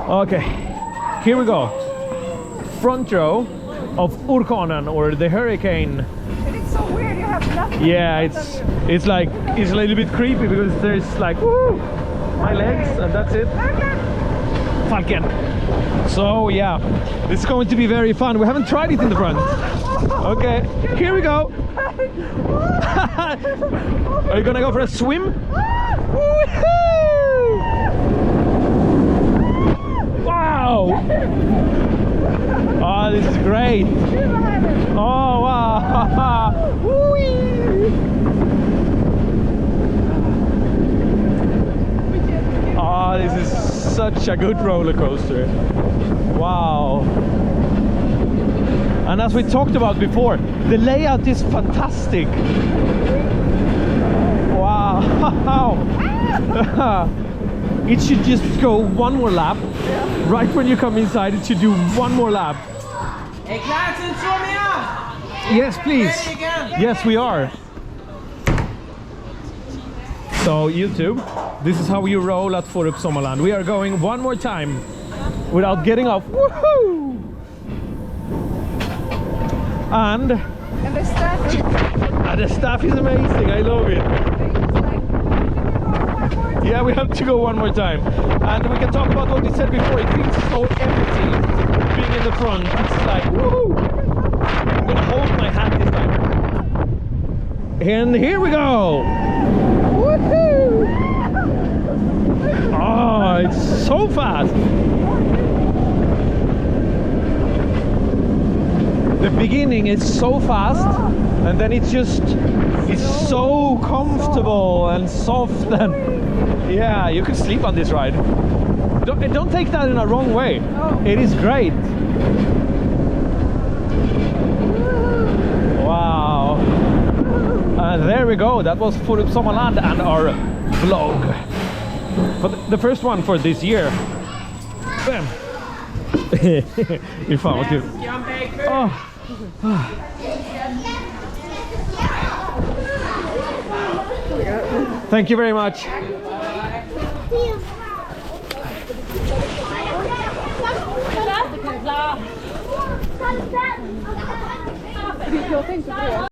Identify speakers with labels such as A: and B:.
A: Okay, here we go. Front row of Orkanen, or the Hurricane.
B: And it's so weird, you have nothing.
A: Yeah, it's like, it's a little bit creepy because there's like, woo, my legs, and that's it. Falcon. So yeah, it's going to be very fun. We haven't tried it in the front. Okay, here we go. Are you gonna go for a swim? Wow! Oh, this is great. Oh wow! Oh, this is such a good roller coaster. Wow. And as we talked about before, the layout is fantastic. Wow. It should just go one more lap. Right when you come inside, it should do one more lap. Yes, please. Yes, we are. So YouTube, this is how you roll at Finalcut Sommarland. We are going one more time without getting off. Woohoo! And the staff is amazing. I love it. Yeah, we have to go one more time. And we can talk about what we said before. It feels so empty being in the front. It's like, woohoo! I'm gonna hold my hat this time. And here we go! Woohoo! Oh, it's so fast! The beginning is so fast, and then it's just, it's so comfortable and soft, and yeah, you could sleep on this ride. Don't take that in a wrong way. It is great. Wow. And there we go. That was Finalcut Sommarland and our vlog. But the first one for this year. Bam. Fy fan vad kul. Thank you very much.